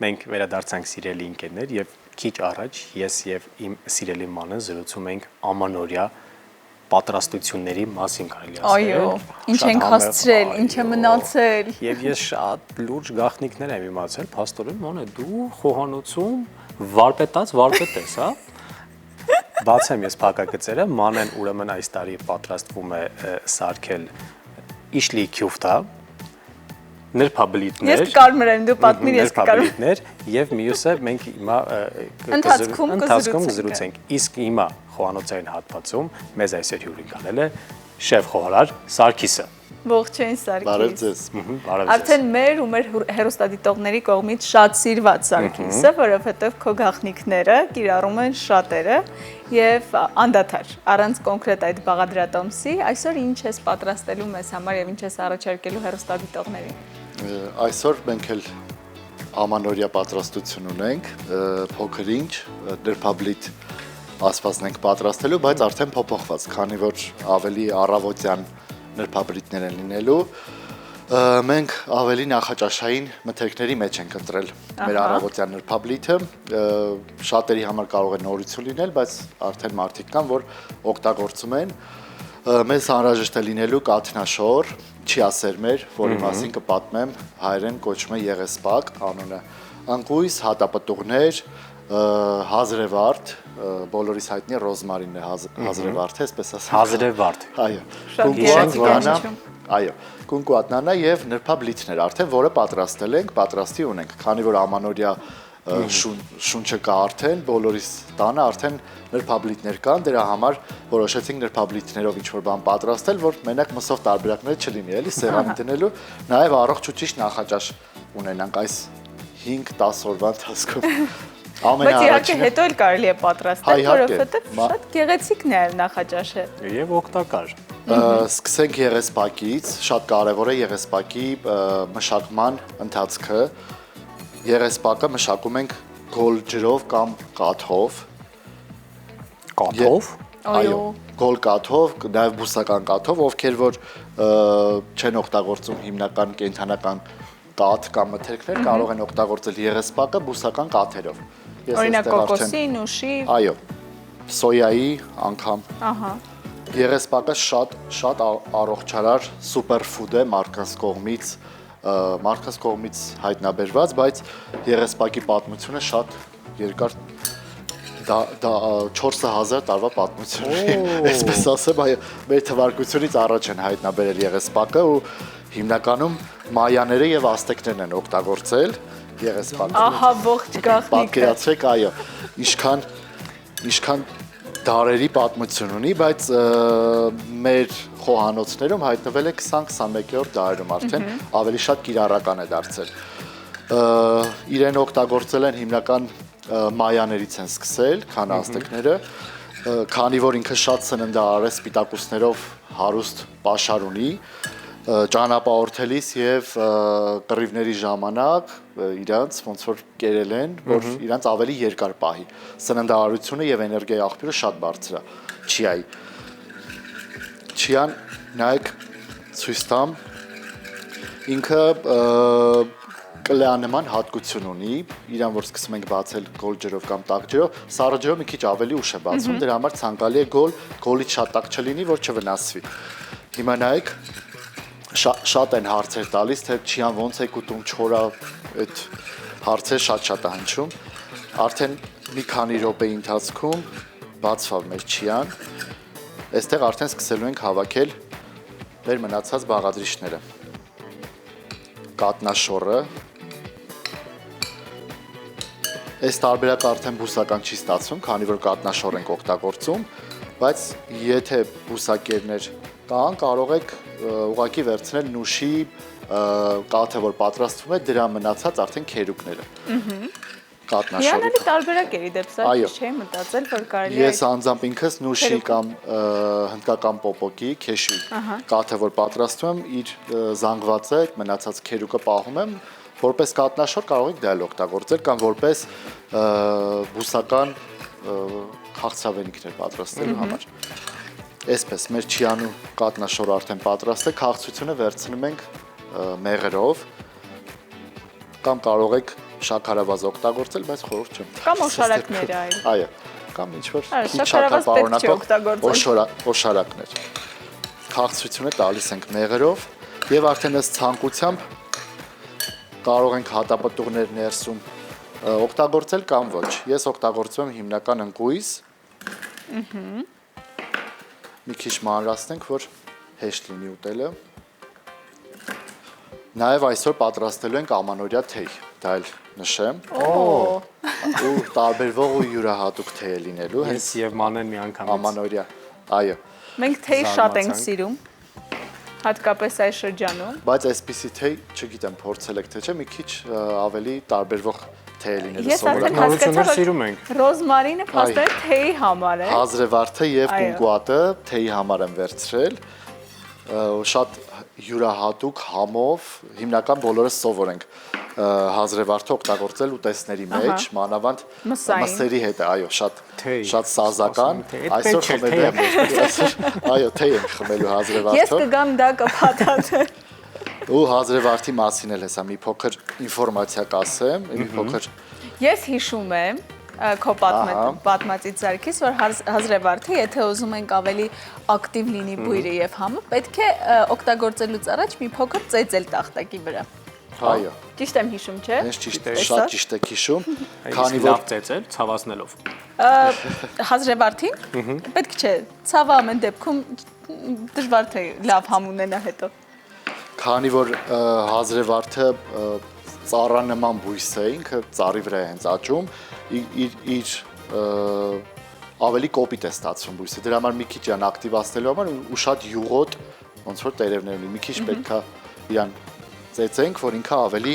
Մենք վերադարձանք սիրելի ընկերներ եւ քիչ առաջ ես եւ իմ սիրելի մանը զրուցում ենք ամանորյա պատրաստությունների մասին կարելի ասել։ Այո, ինչ ենք հասցրել, ինչ է մնացել։ Եվ ես շատ լուրջ գաղտնիքներ եմ իմացել, փաստորեն մանե դու խոհանոցում վարպետած վարպետ ես, հա։ Բացեմ ես փակագծերը, մանեն ուրեմն այս տարի պատրաստվում է սարքել իշլի քյուֆտա, նրբաբլիթներ։ Ես կարմր եմ, դու պատմիր, ես կարմր։ Նրբաբլիթներ եւ մյուսը մենք հիմա ընթացքում կզրուցենք։ Իսկ հիմա խոհանոցային հատվածում մեզ այսօր հյուրին կանել է շեֆ խոհարար Սարգիսը։ Ողջույն Սարգիս։ Բարև ձեզ։ Արդեն մեր ու մեր հեռուստադիտողների կողմից շատ սիրված Սարգիսը, որովհետև քո գաղտնիքները կիրառում են շատերը եւ անդադար, առանց կոնկրետ այդ բաղադրատոմսի, այսօր ինչ ես պատրաստելու մեզ համար եւ ինչ ես առաջարկելու հեռուստադիտողներին։ Այսօր մենք էլ ամանորյա պատրաստություն ունենք, փոքր-ինչ, նրբաբլիթ ասվածն ենք պատրաստելու, բայց արդեն փոփոխված, քանի որ ավելի առավոտյան նրբաբլիթներ են լինելու, մենք ավելի նախաճաշային մթերքների մեջ ենք ընտրել մեր առավոտյան նրբաբլիթը, շատերի համար կարող է նորություն լինել, բայց արդեն մարդիկ կան, որ օգտագործում են, մեզ անհրաժեշտ է լինելու կաթնաշոր, չիասերմեր, որի մասին կպատմեմ, հայերեն կոչվում է եղեսպակ անունը, անկույս, հատապտուղներ, հազրևարդ, բոլորիս հայտնի ռոզմարինն է հազրևարդ, այսպես ասեմ։ Հազրևարդ։ Այո, կունկուատնանա եւ նրբաբլիթներ արդեն, որը պատրաստել ենք, պատրաստի ունենք, քանի որ ամանորյա շունչը կա արդեն, բոլորիս տանը արդեն նրբաբլիթներ կան, դրա համար որոշեցինք նրբաբլիթներով ինչ-որ բան պատրաստել, որ մենակ մսով տարբերակներ չլինի, էլի սեղանի դնելու, նաեւ առողջ ու ճիշտ նախաճաշ ունենանք այս 5-10 օրվա ընթացքում։ Բայց իհարկե հետո էլ կարելի է պատրաստել, որովհետև շատ գեղեցիկ նաև նախաճաշը։ Եվ օգտակար։ Սկսենք եղեսպակից, շատ կարևոր է եղեսպակի մշակման ընթացքը։ Եղեսպակը մշակում ենք գոլ ջրով կամ կաթով։ Կաթով։ Այո, գոլ կաթով, նաև բուսական կաթով, ովքեր որ չեն օգտագործում հիմնական կենդանական կաթ կամ մթերքներ, կարող են օգտագործել եղեսպակը բուսական կաթերով։ Օրինակ կոկոսի, նուշի։ Այո, սոյայի անգամ։ Ահա։ Եղեսպակը շատ առողջարար սուպերֆուդ է մարդկանց կողմից հայտնաբերված, բայց եղեսպակի պատմությունը շատ երկար 4000 տարվա պատմություն ունի, այսպես ասեմ, այո, մեր թվարկությունից առաջ են հայտնաբերել եղեսպակը ու հիմնականում մայաները եւ ազտեկներն են օգտագործել եղեսպակը։ Ահա ողջ գաղտնիքը։ Պատկերացրեք, այո, ինչքան դարերի պատմություն ունի, բայց մեր խոհանոցներում հայտնվել է 20-21-րդ դարերում արդեն ավելի շատ կիրառական է դարձել։ Իրեն օգտագործել են հիմնական մայաներից են սկսել, քան ազտեկները, քանի որ ինքը շատ սննդարար է, սպիտակուցներով հարուստ պաշար ունի, ճանապարհորդելիս եւ կռիվների ժամանակ իրանց ոնց որ կերել են, որ իրանց ավելի երկար պահի։ Սննդարարությունը եւ էներգիայի աղբյուրը շատ բարձր է։ Չիայի։ Չիան նայեք ցույց տամ ինքը կլեանման հատկություն ունի, իրան որ սկսում ենք բացել գոլ ջրով կամ տաք ջրով, սառը ջրով մի քիչ ավելի ուշ է բացվում, դրա համար ցանկալի է գոլից շատ տաք չլինի, որ չվնասվի։ Հիմա նայեք շատ են հարցեր տալիս, թե չիան ոնց է ուտում, չորա, այդ հարցեր շատ է հնչում։ Արդեն մի քանի րոպեի ընթացքում բացավ մեր չիան, այստեղ արդեն սկսելու ենք հավաքել մեր մնացած բաղադրիչները։ Կատնաշորը, այս տարբերակը արդեն բուսական չի ստացվում, քանի որ կատնաշոր ենք օգտագործում, բայց եթե բուսակերներ կան, կարող եք ուղղակի վերցնել նուշի կաթը, որ պատրաստվում է, դրա մնացած արդեն քերուկները։ Կատնաշորը։ Հիանալի տարբերակ էր իդեպ, սա չէի մտածել, որ կարելի է։ Ես անձամբ ինքս նուշի կամ հնդկական պոպոկի, քեշի կաթը, որ պատրաստում եմ, իր զանգվածը, մնացած քերուկը պահում եմ, որպես կատնաշոր կարող եք դա էլ օգտագործել կամ որպես բուսական քաղցրավենիքներ պատրաստելու համար։ Այսպես մեր չիանու կատնաշորը արդեն պատրաստ է, քաղցրությունը վերցնում ենք մեղրով կամ կարող եք շաքարավազ օգտագործել, բայց խորհուրդ չեմ տալիս։ Կամ օշարակները այլ։ Այո, կամ ինչ որ շաքարավազ պետք չի օգտագործել։ օշարակներ։ Քաղցրությունը տալիս ենք մեղրով եւ արդեն ըստ ցանկությամբ կարող ենք հատապտուղներ ներսում օգտագործել կամ ոչ։ Ես օգտագործում եմ հիմնական ընկույզ։ Մի քիչ մանրացնենք, որ հեշտ լինի ուտելը։ Նաև այսօր պատրաստելու ենք ամանորյա թեյ, դա էլ նշեմ։ Ու տարբերվող ու յուրահատուկ թեյ է լինելու, Ես եւ Մանեն մի անգամից ամանորյա։ Այո, Մենք թեյ շատ ենք Զարմացանք։ սիրում, հատկապես այս շրջանում։ բայց այսպիսի թեյ, չգիտեմ, փորձել եք թե չէ, մի քիչ ավելի տարբերվող թեյ է լինելու Ես արդեն սովորական։ Նորություններ հասկացա, սիրում որ ենք։ ռոզմարինը փաստորեն թեյի համար է։ Հազրեվարդը եւ Այո։ կունկուատը թեյի համար են վերցրել։ Շատ յուրահատուկ համով, հիմնական բոլորս սովոր ենք հազրեվարդը օգտագործել ուտեստների մեջ, մանավանդ Մսային։ մսերի հետ, այո, Թեյ, շատ սազական։ ասում եմ, թեյ, Այսօր պետք չէ, խմելու եմ, այո, թեյ ենք խմելու Ես հազրեվարդով։ կգամ դա կփաթաթել։ Ու հազրեվարդի մասին էլ հեսա մի փոքր ինֆորմացիա կասեմ, մի փոքր Ես հիշում եմ քո պատմածից Զարքիս, որ հազրեվարդը, եթե ուզում ենք ավելի ակտիվ լինի բույրը եւ համը, պետք է օգտագործելուց առաջ մի փոքր ծեծել տախտակի վրա։ այո, Ճիշտ եմ հիշում, չէ։ հենց ճիշտ է, շատ ճիշտ եք հիշում, Քանի քանի որ որ ծեծել, ցավացնելով։ Հազրեվարդին պետք չէ, ցավը ամեն դեպքում դժվար թե լավ համ ունենա հետո։ Քանի որ հազրեվարդը ծառանման բույս է, ինքը ծառի վրա է հենց աճում, իր ավելի կոպիտ է ստացվում բույսը։ Դրա համար մի քիչ իրան ակտիվացնելու համար ու շատ յուղոտ ոնց որ տերևներ ունի։ Մի քիչ պետքա իրան ծեծենք, որ ինքը ավելի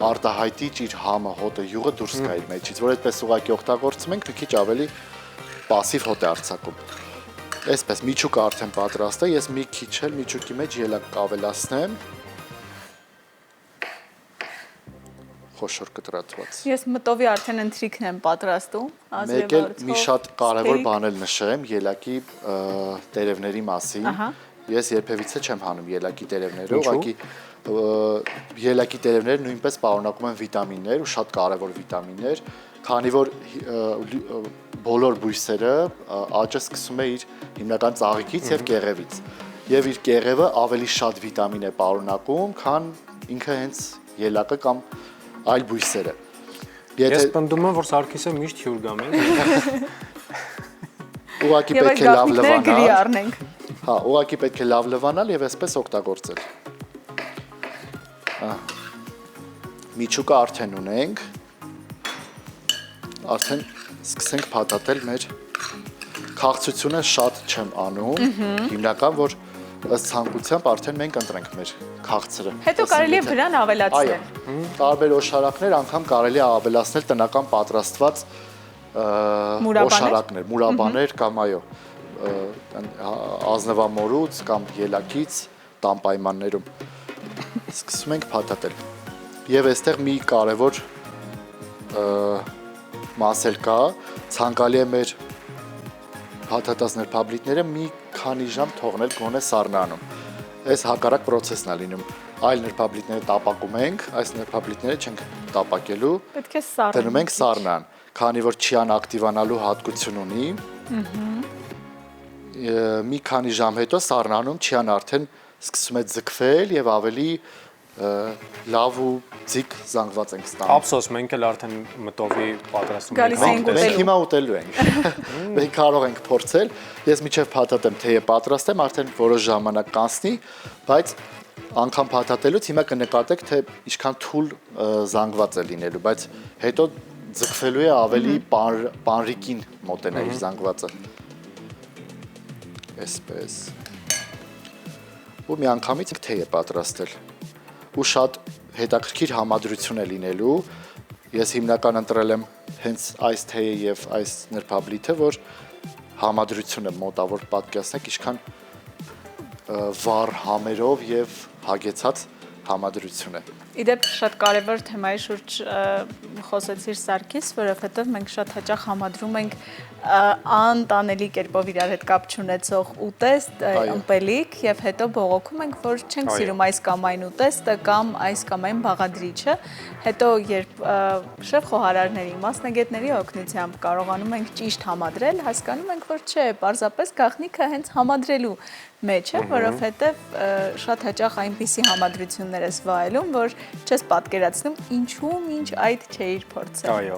արտահայտիչ իր համը, հոտը, յուղը դուրս գա իր մեջից, որ այդպես ուղղակի օգտագործում ենք, մի քիչ ավելի пассив հոտ է արձակում։ Այսպես միջուկը արդեն պատրաստ է, ես մի քիչ էլ միջուկի մեջ ելակ կավելացնեմ։ Խոշոր կտրատված։ Ես մտովի արդեն ընթրիքն եմ պատրաստում, Մեկ էլ մի շատ կարևոր բան էլ նշեմ ելակի տերևների մասին։ Ես երբևիցե չեմ հանում ելակի տերևները, ուղղակի ելակի տերևները նույնպես պարունակում են վիտամիններ ու շատ կարևոր վիտամիններ, քանի որ բոլոր բույսերը աճը սկսում է իր հիմնական ծաղիկից եւ կեղևից։ Եվ իր կեղևը ավելի շատ վիտամին է պարունակում, քան ինքը հենց ելակը կամ այլ բույսերը։ Ես պնդում եմ, որ Սարգիսը միշտ հյուր գամ է։ Ուղղակի Եվ պետք այդ է լավ գաղտնիքները գրի լվանալ։ առնենք։ Հա, ուղղակի պետք է լավ լվանալ եւ այսպես օգտագործել։ Միջուկը արդեն ունենք։ Արդեն սկսենք փաթաթել մեր քաղցությունը շատ չեմ անում, հիմնական որ ըստ ցանկությամբ արդեն մենք ընտրենք մեր քաղցրը։ Հետո կարելի է վրան ավելացնել։ Այո, տարբեր օշարակներ անգամ կարելի է ավելացնել տնական պատրաստված օշարակներ, մուրաբաներ կամ այո, ազնվամորուց կամ ելակից տան պայմաններում։ Սկսում ենք փաթաթել։ Եվ այստեղ մի կարևոր մասել կա, ցանկալի է մեր փաթաթած ներփաբլիկները մի քանի ժամ թողնել գոնե սառնանում։ Այս հակառակ process-ն է լինում։ Այլ ներփաբլիկները տապակում ենք, այս ներփաբլիկները չենք տապակելու։ Պետք է սառնան։ Դնում ենք սառնան, քանի որ չիան ակտիվանալու հատկություն ունի։ Մի քանի ժամ հետո սառնանում չիան արդեն սկսում է ձգվել եւ ավելի լավ ու ձիգ զանգված ենք ստանում։ Ափսոս, մենք էլ արդեն մտովի պատրաստում Գալիս ենք ուտելու։ Մենք հիմա ուտելու ենք։ Մենք կարող ենք փորձել։ Ես միջև փաթաթեմ թեյը պատրաստեմ, արդեն որոշ ժամանակ կանցնի, բայց անգամ փաթաթելուց հիմա կնկատեք, թե ինչքան թույլ զանգված է լինելու, բայց հետո ձգվելու է ավելի պանրիկին մոտենա իր զանգվածը։ Այսպես։ Ու մի անգամից թեյ է պատրաստել։ Ու շատ հետաքրքիր համադրություն է լինելու։ Ես հիմնական ընտրել եմ հենց այս թեյը եւ այս նրբաբլիթը, որ համադրությունը մոտավոր պատկերացնեք, ինչքան վառ համերով եւ հագեցած համադրություն է։ Իդեպ շատ կարևոր թեմայի շուրջ խոսեցիր Սարգիս, որովհետև մենք շատ հաճախ համադրում ենք անտանելի կերպով իրար հետ կապ չունեցող ուտեստ, ըմպելիք եւ հետո բողոքում ենք, որ չենք սիրում այս կամ այն ուտեստը կամ այս կամ այն բաղադրիչը։ Հետո երբ շեֆ խոհարարների, մասնագետների օգնությամբ կարողանում ենք ճիշտ համադրել, հասկանում ենք, որ չէ, պարզապես գաղտնիքը հենց համադրելու մեջ է, որովհետև շատ հաճախ այնպիսի համադրություններ ես վայելում, որ չես պատկերացնում ինչու ինչ այդ չէիր փորձել։ Այո։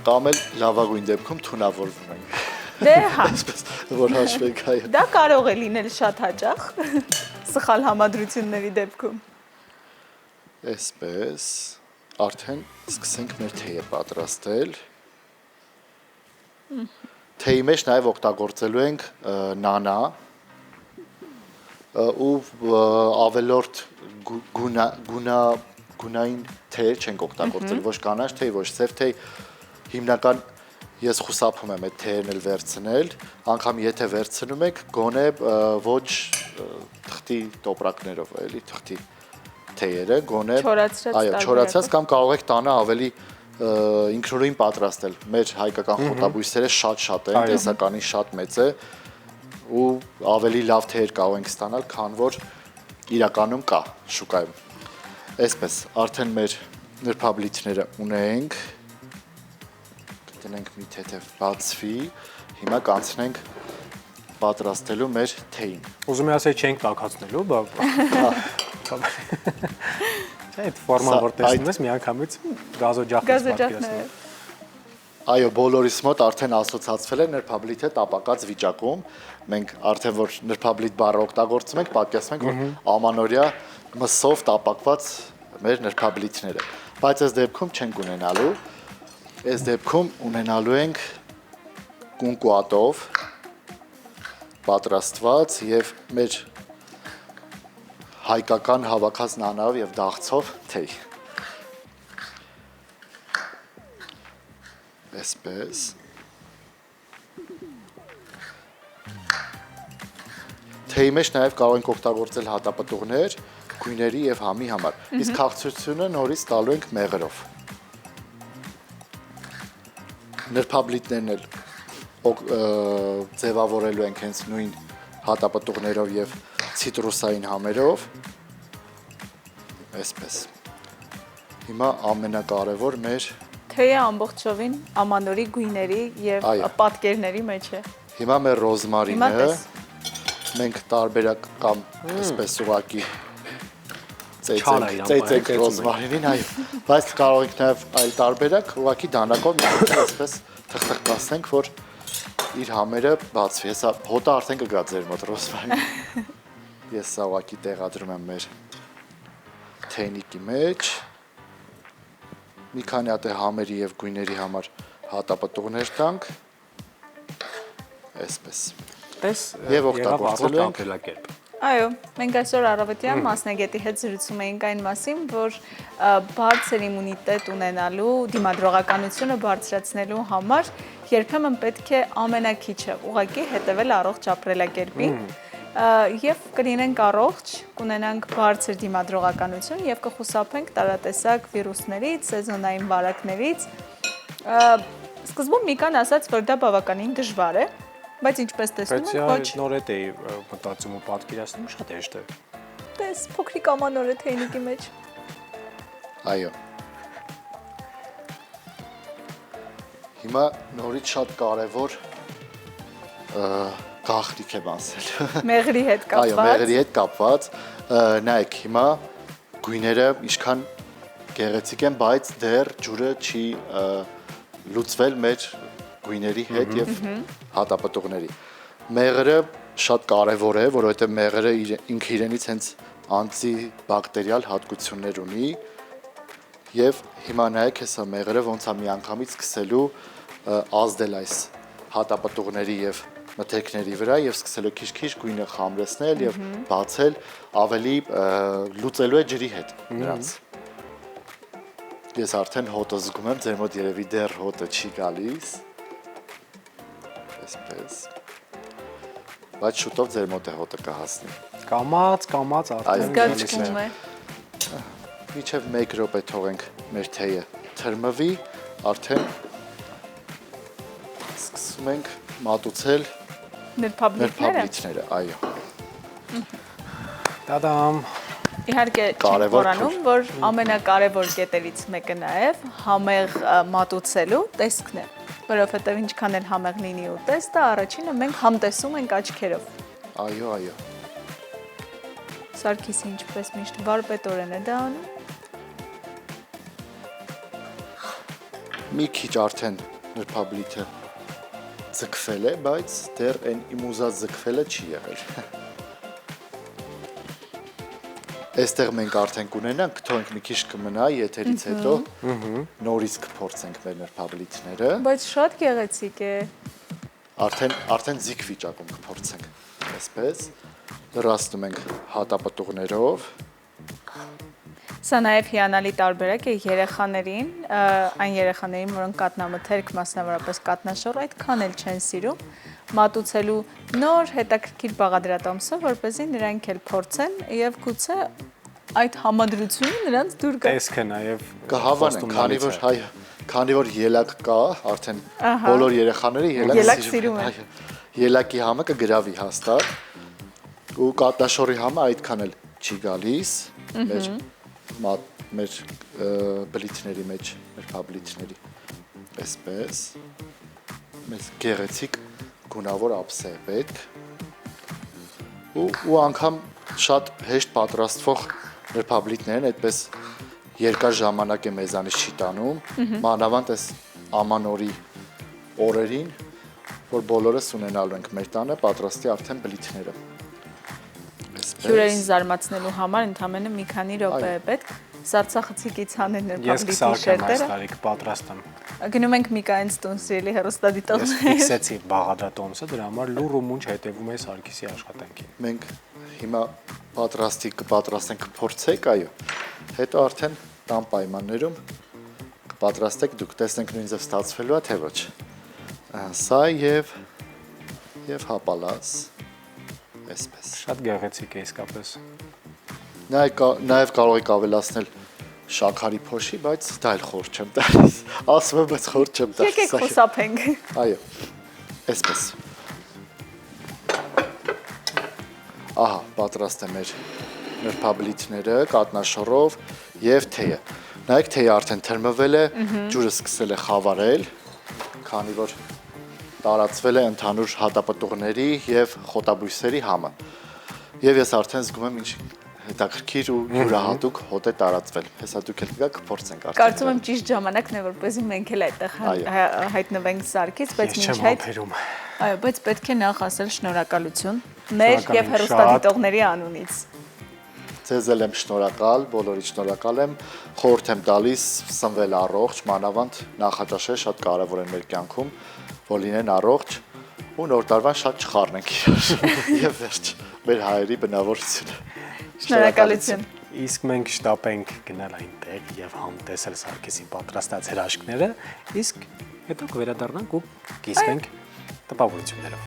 Կամ էլ լավագույն դեպքում թունավորվում ենք։ Դե հա, Որ հաշվենք այո։ դա կարող է լինել շատ հաճախ սխալ համադրությունների դեպքում։ Այսպես, արդեն սկսենք մեր թեյը պատրաստել։ Թեյի մեջ նաև օգտագործելու ենք նանա ու ավելորդ գունային թեյ չենք օգտագործել, ոչ կանաչ թեյ, ոչ սև թեյ, հիմնական ես խուսափում եմ այդ թեյերն էլ վերցնել, անգամ եթե վերցնում եք, գոնե ոչ թղթի տոպրակներով, էլի թղթի թեյերը, գոնե չորացած կամ կարող եք տանը ավելի ինքնուրույն պատրաստել։ Մեր հայկական խոտաբույսերը շատ են, տեսականին շատ մեծ է ու ավելի լավ թեյեր կարող ենք ստանալ, քան որ իրականում կա շուկայում։ Այսպես, արդեն մեր նրբաբլիթները ունենք, կտնենք մի թեթև բացվի, հիմա կանցնենք պատրաստելու մեր թեյին։ Ուզում եմ ասել չենք տաքացնելու, այդ ֆորման որ տեսնում ես միանգամից գազօջախ Գազօջախները։ Այո, բոլորիս մոտ արդեն ասոցացվել է նրբաբլիթը տապակած վիճակում։ Մենք արդեն որ նրբաբլիթ բառը օգտագործում ենք, պատկերացնում ենք, որ ամանորյա մսով տապակված մեր նրբաբլիթները։ Բայց այս դեպքում չենք ունենալու։ Այս դեպքում ունենալու ենք կունկուատով պատրաստված եւ մեր հայկական հավաքած նանով եւ դաղցով թեյ։ Այսպես թեյի մեջ նաև կարող ենք օգտագործել հատապտուղներ, գույների եւ համի համար։ Իսկ քաղցրությունը նորից տալու ենք մեղրով։ Նրբաբլիթներն էլ ձևավորելու ենք հենց նույն հատապտուղներով եւ ցիտրուսային համերով։ Այսպես։ Հիմա ամենակարևոր մեր Թեյը ամբողջովին ամանորի գույների եւ պատկերների մեջ է։ Հիմա մեր ռոզմարինը մենք տարբերակ կամ այսպես ուղակի ծեծենք ռոզմարինին, այո, բայց կարող ենք նաև այլ տարբերակ ուղակի դանակով այսպես թխթխացնենք, որ իր համերը բացվի։ Հեսա հոտը արդեն կգա ձեր մոտ ռոզմարին։ Ես սա ուղակի տեղադրում եմ մեր թեյնիկի մեջ։ Մի քանի հատ համերի եւ գույների համար հատապտուղներ տանք։ Այսպես։ Տես եւ օգտագործելու ենք ապրելակերպ։ Այո, մենք այսօր առավոտյան մասնագետի հետ զրուցում էինք այն մասին, որ բարձր իմունիտետ ունենալու, դիմադրողականությունը բարձրացնելու համար երբեմն պետք է ամենակիչը ուղղակի հետևել առողջ ապրելակերպին եւ կլինենք առողջ, կունենանք բարձր դիմադրողականություն եւ կխուսափենք տարատեսակ վիրուսներից, սեզոնային վարակներից։ Սկզբում Միկան ասաց, որ դա բավականին դժվար է, բայց ինչպես տեսնում եք, ոչ։ Բայց նոր է մտածում ու պատկերացնում շատ հեշտ է։ Տես փոքրիկ ամանոր է թեյնիկի մեջ։ Այո։ Հիմա նորից շատ կարևոր գաղտնիք եմ ասել։ Մեղրի հետ կապված։ Այո, մեղրի հետ կապված։ Նայեք, հիմա գույները ինչքան գեղեցիկ են, բայց դեռ ջուրը չի լուծվել մեր գույների հետ եւ հատապտուղների։ Մեղրը շատ կարևոր է, որովհետեւ մեղրը ինքը իրենից հենց անտիբակտերիալ հատկություններ ունի եւ հիմա նայեք, հեսա մեղրը ոնց է միանգամից սկսելու ազդել այս հատապտուղների եւ մթերքների վրա եւ սկսելու քիչ-քիչ գույնը խամրեցնել եւ բացել, ավելի լուծելու է ջրի հետ նրանց։ Ես արդեն հոտը զգում եմ, ձեր մոտ երևի դեռ հոտը չի գալիս։ Այսպես։ Բայց շուտով ձեր մոտ է հոտը կհասնի։ Կամած արդեն զգացվում է։ Միջև 1 րոպե թողենք մեր թեյը թրմվի, արդեն սկսում ենք մատուցել մեր Ներփաբլիկները։ փաբլիչները, այո։ Տադամ։ Իհարկե չենք Կարևոր մոռանում, որ ամենակարևոր կետերից մեկը նաև համեղ մատուցելու տեսքն է, որովհետև ինչքան էլ համեղ լինի ուտեստը, առաջինը մենք համտեսում ենք աչքերով։ Այո, այո։ Սարգիսը ինչպես միշտ վարպետորեն է դա անում։ Մի քիչ արդեն նրբաբլիթը ձգվել է, բայց դեռ այն իմ ուզած ձգվելը չի եղել։ Այստեղ մենք արդեն կունենանք, թողենք մի քիչ կմնա, եթերից հետո նորից կփորձենք մեր նրբաբլիթները, Բայց շատ գեղեցիկ է։ արդեն ձիգ վիճակում կփորձենք։ Այսպես լրացնում ենք հատապտուղներով։ Սա նաև հիանալի տարբերակ է երեխաներին, այն երեխաներին, որոնք կատնամթերք, մասնավորապես կատնաշոռ, այդքան էլ չեն սիրում, մատուցելու նոր հետաքրքիր բաղադրատոմսով, որպեսզի նրանք էլ փորձեն եւ գուցե այդ համադրությունը նրանց դուր գա։ Տեսքը նաև Կհավանենք, քանի որ ելակ կա, արդեն բոլոր երեխաները Ելակ ելակ սիրում են։ Այո, ելակի համը կգրավի հաստատ, ու կատնաշոռի համը այդքան էլ չի գալիս մեր բլիթների մեջ, մեր փաբլիթների, այսպես, մեզ գեղեցիկ գունավոր ափսե է պետք, ու անգամ շատ հեշտ պատրաստվող մեր փաբլիթներն այդպես երկար ժամանակ է մեզանից չի տանում, մանավանդ այս ամանորի օրերին, որ բոլորս ունենալու ենք մեր տանը, պատրաստի արդեն բլիթները։ Հյուրերին զարմացնելու համար ընդամենը մի քանի րոպե է պետք։ Սարցախցիկից հանեն Ես նրբաբլիթի կսարքեմ այս շերտերը։ տարի կպատրաստեմ։ Գնում ենք Միկայենց տուն, սիրելի Ես հեռուստադիտողներ։ ֆիքսեցի բաղադրատոմսը, դրա համար լուր ու մունչ հետևում է Սարգիսի աշխատանքին։ Մենք հիմա կպատրաստենք, կփորձեք, այո։ Հետո արդեն տան պայմաններում կպատրաստեք, դուք տեսնենք նույնիսկ ստացվելու է թե ոչ։ Սա եւ հապալած այսպես։ Շատ գեղեցիկ է իսկապես։ Նաեւ կարող եք ավելացնել շաքարի փոշի, բայց դա էլ խոր չեմ տալիս։ Ասում եմ, բայց խոր չեմ տալիս։ Եկեք խուսափենք։ Այո, այսպես։ Ահա, պատրաստ է մեր նրբաբլիթները կատնաշոռով եւ թեյը։ Նայեք, թեյը արդեն թրմվել է, ջուրը սկսել է խավարել, քանի որ տարածվել է ընդհանուր հատապտուղների եւ խոտաբույսերի համը։ Եվ ես արդեն զգում եմ ինչ հետաքրքիր ու յուրահատուկ հոտ է տարածվել։ Հեսա դուք էլ գաք փորձենք արդեն։ Կարծում եմ ճիշտ ժամանակն է, որպեսզի մենք էլ այդտեղ հայտնվենք Սարգիս, բայց Ես մինչ չեմ այդ համբերում։ այո, բայց պետք է նախ ասել շնորհակալություն մեր եւ հեռուստադիտողների անունից։ Ձեզ էլ եմ շնորհակալ, բոլորից շնորհակալ եմ, խորհուրդ եմ տալիս սնվել առողջ, մանավանդ նախաճաշերը շատ կարևոր են մեր կյանքում, որ լինեն առողջ ու նոր տարվան շատ չխառնենք իրար։ Եվ վերջ, մեր հայերի բնավորությունը։ Շնորհակալություն։ Իսկ մենք շտապ ենք գնալ այնտեղ եւ համտեսել Սարգիսի պատրաստած հրաշքները, իսկ հետո կվերադառնանք ու կիսվենք տպավորություններով։